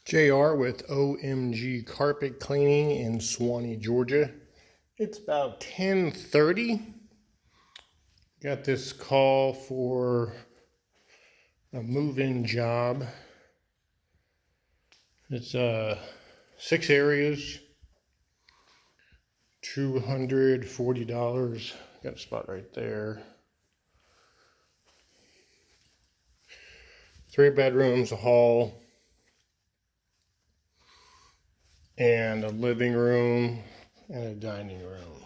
JR with OMG Carpet Cleaning in Swanee, Georgia. It's about 10:30. Got this call for a move-in job. It's 6 areas, $240. Got a spot right there. 3 bedrooms, a hall, and a living room and a dining room.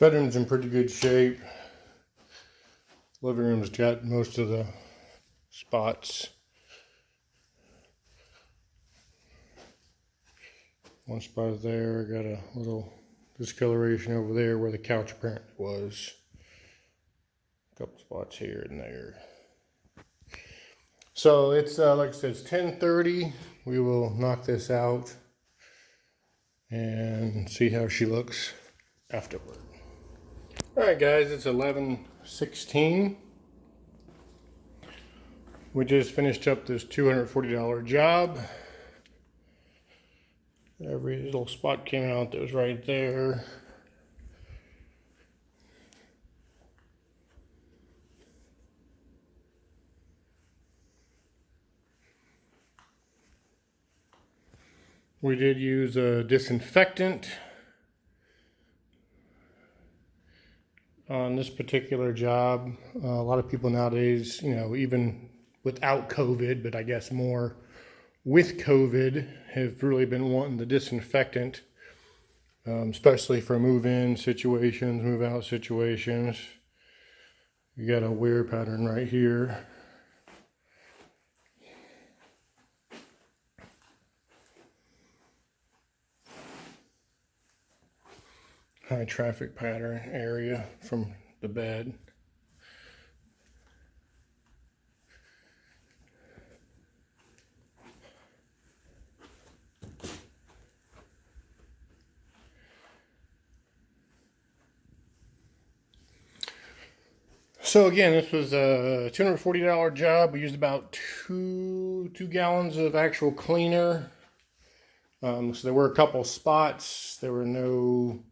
Bedroom's in pretty good shape. Living room's got most of the spots. One spot there, got a little discoloration over there where the couch apparently was. A couple spots here and there. So it's like I said, it's 10:30. We will knock this out and see how she looks afterward. All right, guys, it's 11:16. We just finished up this $240 job. Every little spot came out that was right there. We did use a disinfectant on this particular job. A lot of people nowadays, even without COVID, but I guess more with COVID, have really been wanting the disinfectant, especially for move-in situations, move-out situations. You got a wear pattern right here. High traffic pattern area from the bed. So again, this was a $240 job. We used about two gallons of actual cleaner. So there were a couple spots. There were no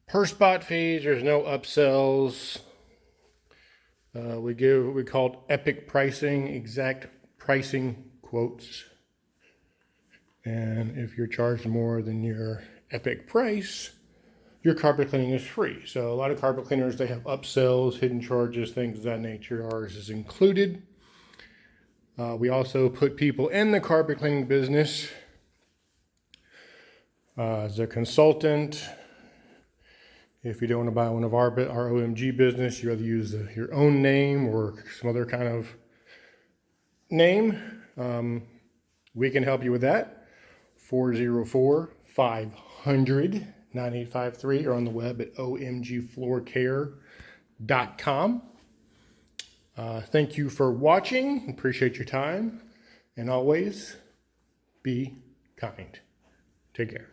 per spot fees. There's no upsells. We give what we called epic pricing, exact pricing quotes. And if you're charged more than your epic price, your carpet cleaning is free. So a lot of carpet cleaners, they have upsells, hidden charges, things of that nature. Ours is included. We also put people in the carpet cleaning business as a consultant. If you don't want to buy one of our OMG business, you either use your own name or some other kind of name. We can help you with that. 404-500-9853 or on the web at omgfloorcare.com. Thank you for watching. Appreciate your time. And always be kind. Take care.